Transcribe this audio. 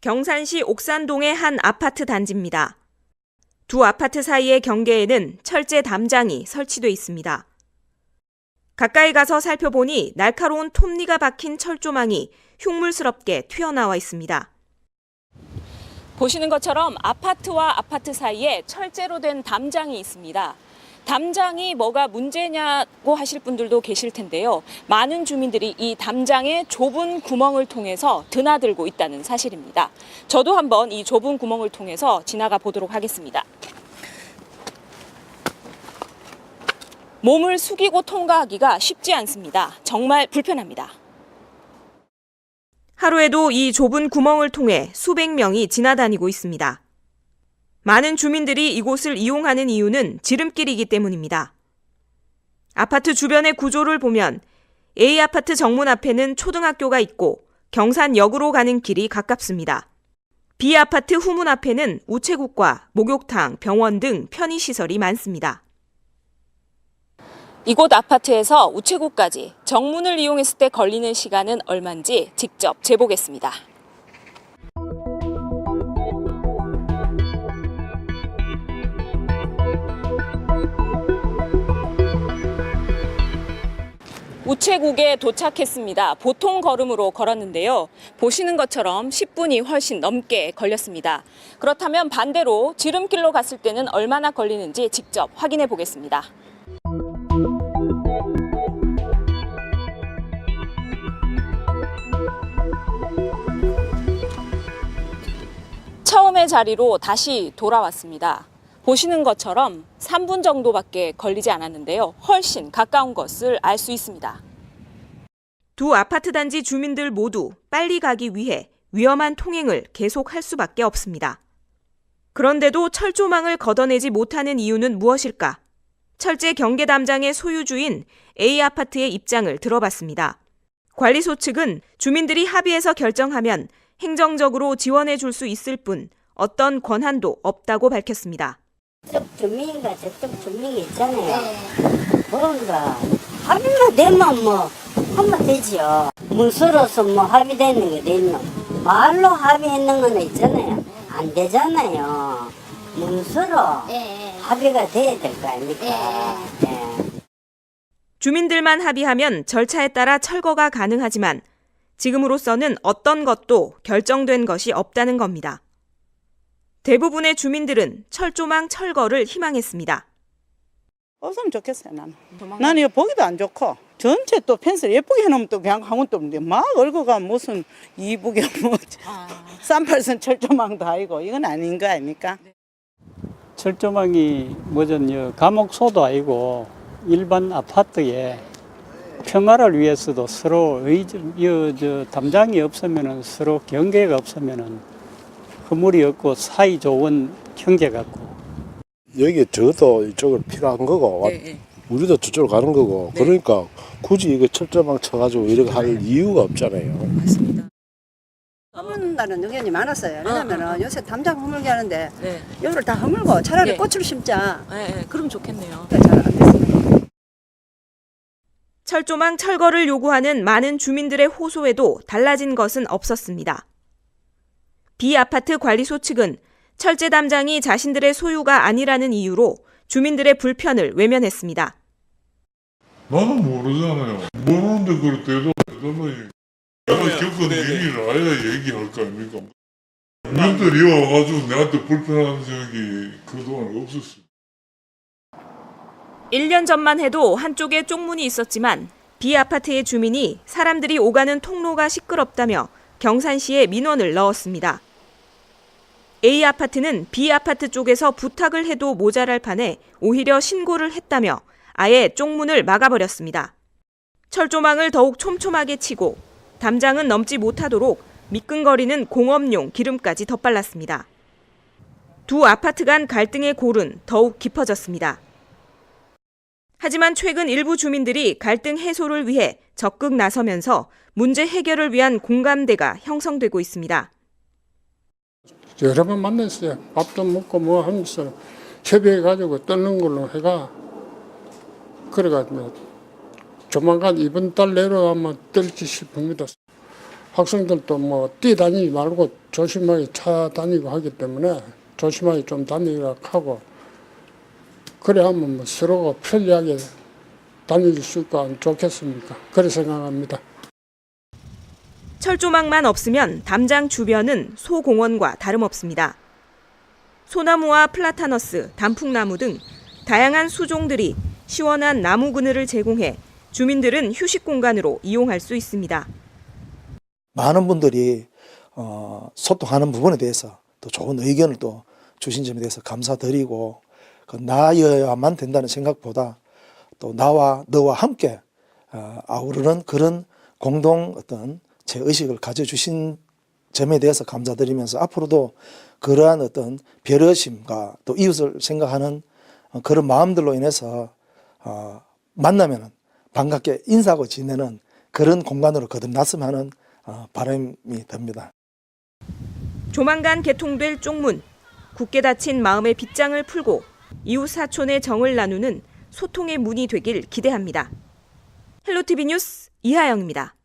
경산시 옥산동의 한 아파트 단지입니다. 두 아파트 사이의 경계에는 철제 담장이 설치돼 있습니다. 가까이 가서 살펴보니 날카로운 톱니가 박힌 철조망이 흉물스럽게 튀어나와 있습니다. 보시는 것처럼 아파트와 아파트 사이에 철제로 된 담장이 있습니다. 담장이 뭐가 문제냐고 하실 분들도 계실 텐데요. 많은 주민들이 이 담장의 좁은 구멍을 통해서 드나들고 있다는 사실입니다. 저도 한번 이 좁은 구멍을 통해서 지나가 보도록 하겠습니다. 몸을 숙이고 통과하기가 쉽지 않습니다. 정말 불편합니다. 하루에도 이 좁은 구멍을 통해 수백 명이 지나다니고 있습니다. 많은 주민들이 이곳을 이용하는 이유는 지름길이기 때문입니다. 아파트 주변의 구조를 보면 A아파트 정문 앞에는 초등학교가 있고 경산역으로 가는 길이 가깝습니다. B아파트 후문 앞에는 우체국과 목욕탕, 병원 등 편의시설이 많습니다. 이곳 아파트에서 우체국까지 정문을 이용했을 때 걸리는 시간은 얼마인지 직접 재보겠습니다. 우체국에 도착했습니다. 보통 걸음으로 걸었는데요. 보시는 것처럼 10분이 훨씬 넘게 걸렸습니다. 그렇다면 반대로 지름길로 갔을 때는 얼마나 걸리는지 직접 확인해 보겠습니다. 처음의 자리로 다시 돌아왔습니다. 보시는 것처럼 3분 정도밖에 걸리지 않았는데요. 훨씬 가까운 것을 알 수 있습니다. 두 아파트 단지 주민들 모두 빨리 가기 위해 위험한 통행을 계속할 수밖에 없습니다. 그런데도 철조망을 걷어내지 못하는 이유는 무엇일까? 철제 경계 담장의 소유주인 A아파트의 입장을 들어봤습니다. 관리소 측은 주민들이 합의해서 결정하면 행정적으로 지원해 줄 수 있을 뿐 어떤 권한도 없다고 밝혔습니다. 저쪽 주민과 저쪽 주민이 있잖아요. 그런가 합의만 되면 뭐 하면 되지요. 문서로서 뭐 합의되는 게 돼 있노. 말로 합의했는 거는 있잖아요. 안 되잖아요. 문서로 합의가 돼야 될 거 아닙니까? 주민들만 합의하면 절차에 따라 철거가 가능하지만 지금으로서는 어떤 것도 결정된 것이 없다는 겁니다. 대부분의 주민들은 철조망 철거를 희망했습니다. 없으면 좋겠어요, 나는. 나는 이거 보기도 안 좋고, 전체 또 펜스를 예쁘게 해놓으면 또 그냥 한 것도 없는데, 막 얼굴가 무슨 이북에 뭐, 38선 철조망도 아니고, 이건 아닌 거 아닙니까? 철조망이 감옥소도 아니고, 일반 아파트에 평화를 위해서도 서로 담장이 없으면은 서로 경계가 없으면은 허물이 없고 사이 좋은 형제 같고. 여기 저도 이쪽으로 필요한 거고 우리도 저쪽으로 가는 거고 그러니까 굳이 이거 철조망 쳐가지고 이렇게 할 이유가 없잖아요. 맞습니다. 허물는다는 의견이 많았어요. 왜냐면 요새 담장 허물게 하는데 여기를 다 허물고 차라리 꽃을 심자. 그럼 좋겠네요. 잘 안 됐습니다. 철조망 철거를 요구하는 많은 주민들의 호소에도 달라진 것은 없었습니다. B아파트 관리소 측은 철제 담장이 자신들의 소유가 아니라는 이유로 주민들의 불편을 외면했습니다. 나는 모르잖아요. 모르는데 그걸 대답하니 내가 겪은 얘기를 아야 얘기할 거 아닙니까? 주민들이 와가지고 내한테 불편한 적이 그동안 없었어요. 1년 전만 해도 한쪽에 쪽문이 있었지만 B아파트의 주민이 사람들이 오가는 통로가 시끄럽다며 경산시에 민원을 넣었습니다. A아파트는 B아파트 쪽에서 부탁을 해도 모자랄 판에 오히려 신고를 했다며 아예 쪽문을 막아버렸습니다. 철조망을 더욱 촘촘하게 치고 담장은 넘지 못하도록 미끈거리는 공업용 기름까지 덧발랐습니다. 두 아파트 간 갈등의 골은 더욱 깊어졌습니다. 하지만 최근 일부 주민들이 갈등 해소를 위해 적극 나서면서 문제 해결을 위한 공감대가 형성되고 있습니다. 여러 번 만났어요. 밥도 먹고 뭐 하면서 협의해가지고 뜯는 걸로 해가 그래가지고 조만간 이번 달 내로 아마 뜰지 싶습니다. 학생들도 뭐 뛰다니지 말고 조심하게 차 다니고 하기 때문에 조심하게 좀 다니라 하고 그래야 하면 뭐 서로가 편리하게 다닐 수 있고 좋겠습니까? 그렇게 생각합니다. 철조망만 없으면 담장 주변은 소공원과 다름없습니다. 소나무와 플라타너스, 단풍나무 등 다양한 수종들이 시원한 나무 그늘을 제공해 주민들은 휴식 공간으로 이용할 수 있습니다. 많은 분들이 소통하는 부분에 대해서 또 좋은 의견을 또 주신 점에 대해서 감사드리고 나여야만 된다는 생각보다 또 나와 너와 함께 아우르는 그런 공동 어떤 제 의식을 가져주신 점에 대해서 감사드리면서 앞으로도 그러한 어떤 배려심과 또 이웃을 생각하는 그런 마음들로 인해서 만나면은 반갑게 인사하고 지내는 그런 공간으로 거듭났으면 하는 바람이 듭니다. 조만간 개통될 쪽문, 굳게 닫힌 마음의 빗장을 풀고 이웃 사촌의 정을 나누는 소통의 문이 되길 기대합니다. 헬로티비 뉴스 이하영입니다.